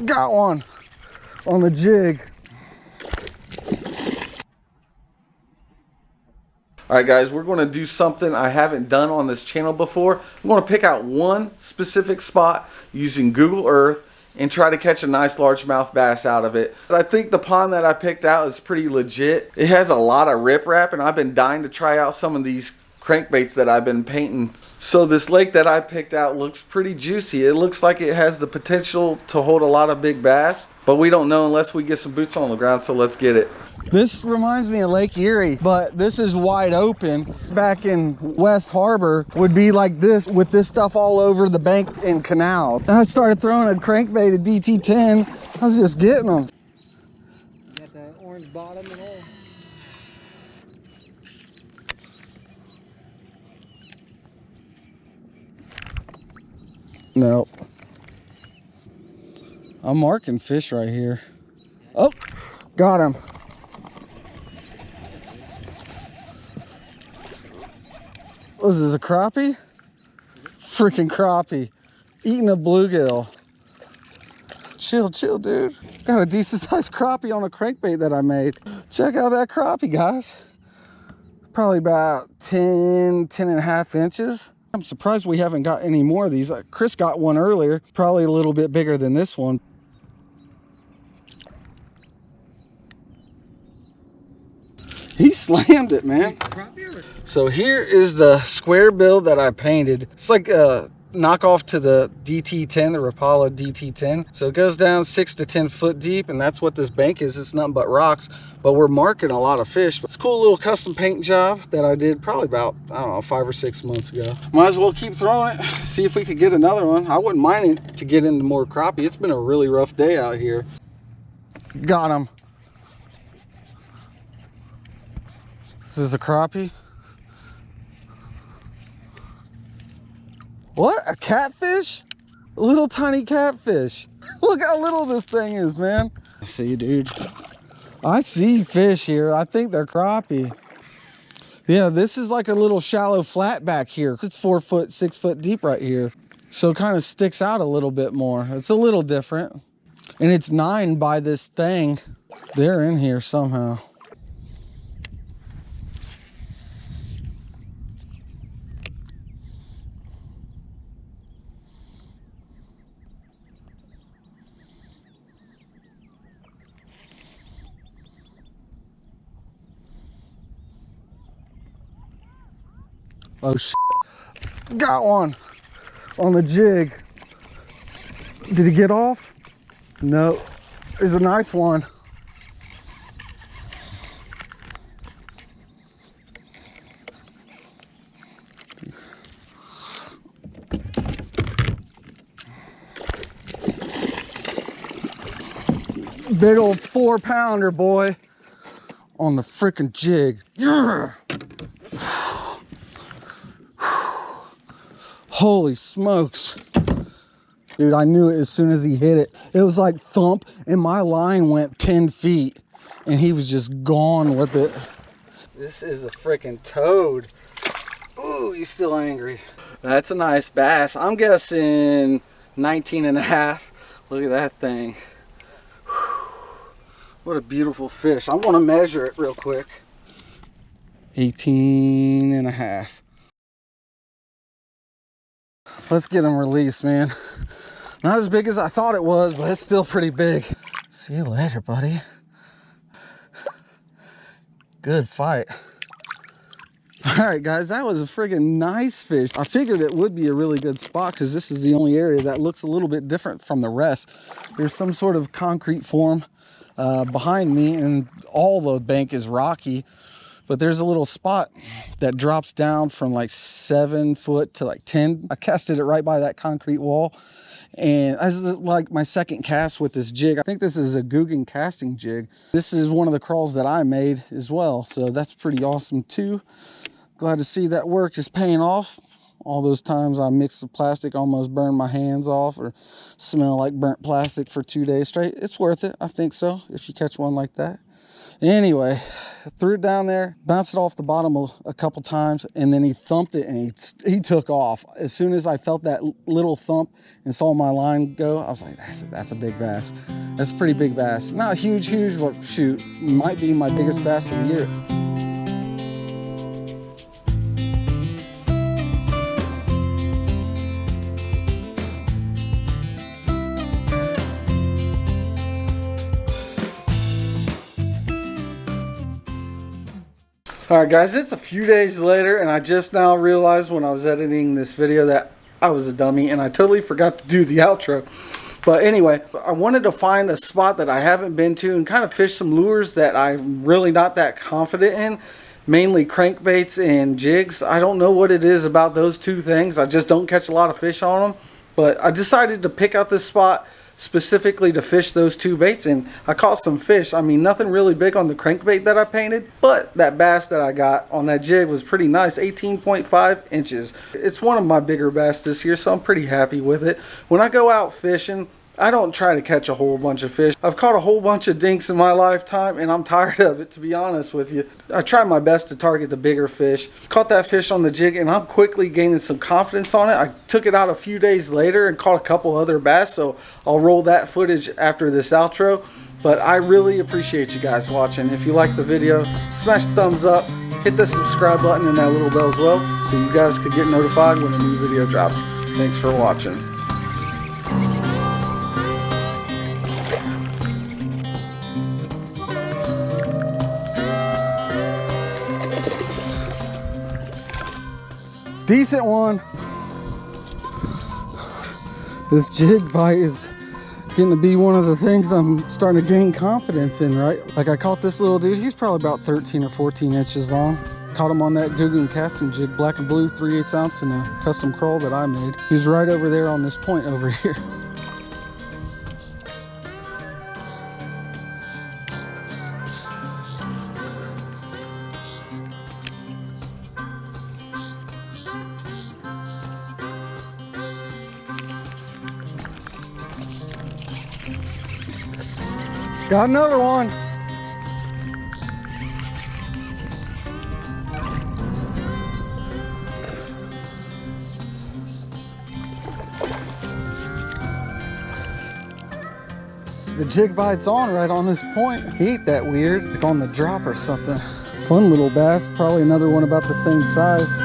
Got one on the jig. All right, guys, we're going to do something I haven't done on this channel before. I'm going to pick out one specific spot using Google Earth and try to catch a nice largemouth bass out of it. I think the pond that I picked out is pretty legit. It has a lot of riprap, and I've been dying to try out some of these crankbaits that I've been painting. So this lake that I picked out looks pretty juicy. It looks like it has the potential to hold a lot of big bass, but we don't know unless we get some boots on the ground, so let's get it. This reminds me of Lake Erie, but this is wide open. Back in West Harbor would be like this with this stuff all over the bank and canal. I started throwing a crankbait at DT10. I was just getting them. You got the orange bottom and all. Nope. I'm marking fish right here. Oh, got him. This is a crappie? Freaking crappie. Eating a bluegill. Chill, chill, dude. Got a decent sized crappie on a crankbait that I made. Check out that crappie, guys. Probably about 10 and a half inches. I'm surprised we haven't got any more of these. Chris got one earlier, probably a little bit bigger than this one. He slammed it, man. So here is the square bill that I painted. It's like a knockoff to the DT10, the Rapala DT10. So it goes down 6 to 10 foot deep, and that's what this bank is. It's nothing but rocks, but we're marking a lot of fish. It's a cool little custom paint job that I did probably about, I don't know, 5 or 6 months ago. Might as well keep throwing it, see if we could get another one. I wouldn't mind it to get into more crappie. It's been a really rough day out here. Got him. This is a crappie. What? A catfish? A little tiny catfish. Look how little this thing is, man. I see, dude. I see fish here. I think they're crappie. Yeah, this is like a little shallow flat back here. It's 4 foot, 6 foot deep right here. So it kind of sticks out a little bit more. It's a little different. And it's 9 by this thing. They're in here somehow. Oh shit. Got one on the jig. Did he get off? No. It's a nice one. Big old 4-pounder, boy, on the freaking jig. Yeah. Holy smokes. Dude, I knew it as soon as he hit it. It was like thump, and my line went 10 feet, and he was just gone with it. This is a freaking toad. Ooh, he's still angry. That's a nice bass. I'm guessing 19 and a half. Look at that thing. What a beautiful fish. I'm gonna measure it real quick. 18 and a half. Let's get him released, man. Not as big as I thought it was, but it's still pretty big. See you later, buddy. Good fight. All right, guys, that was a friggin' nice fish. I figured it would be a really good spot because this is the only area that looks a little bit different from the rest. There's some sort of concrete form behind me, and all the bank is rocky. But there's a little spot that drops down from like 7 foot to like 10. I casted it right by that concrete wall. And this is like my second cast with this jig. I think this is a Guggen casting jig. This is one of the crawls that I made as well. So that's pretty awesome too. Glad to see that work is paying off. All those times I mixed the plastic, almost burned my hands off or smell like burnt plastic for 2 days straight. It's worth it. I think so, if you catch one like that. Anyway, threw it down there, bounced it off the bottom a couple times, and then he thumped it and he took off. As soon as I felt that little thump and saw my line go, I was like, that's a big bass. That's a pretty big bass. Not huge, but shoot, might be my biggest bass of the year. Alright guys, it's a few days later and I just now realized when I was editing this video that I was a dummy and I totally forgot to do the outro. But anyway, I wanted to find a spot that I haven't been to and kind of fish some lures that I'm really not that confident in. Mainly crankbaits and jigs. I don't know what it is about those two things. I just don't catch a lot of fish on them. But I decided to pick out this spot specifically to fish those two baits, and I caught some fish. I mean, nothing really big on the crankbait that I painted, but that bass that I got on that jig was pretty nice, 18.5 inches. It's one of my bigger bass this year, so I'm pretty happy with it. When I go out fishing, I don't try to catch a whole bunch of fish. I've caught a whole bunch of dinks in my lifetime and I'm tired of it, to be honest with you. I try my best to target the bigger fish. Caught that fish on the jig and I'm quickly gaining some confidence on it. I took it out a few days later and caught a couple other bass, so I'll roll that footage after this outro. But I really appreciate you guys watching. If you like the video, smash the thumbs up, hit the subscribe button and that little bell as well, so you guys could get notified when a new video drops. Thanks for watching. Decent one. This jig bite is getting to be one of the things I'm starting to gain confidence in, right? Like I caught this little dude, he's probably about 13 or 14 inches long. Caught him on that Guggen casting jig, black and blue, 3/8 ounce in a custom crawl that I made. He's right over there on this point over here. Got another one. The jig bites on right on this point. He ate that weird, like on the drop or something. Fun little bass, probably another one about the same size.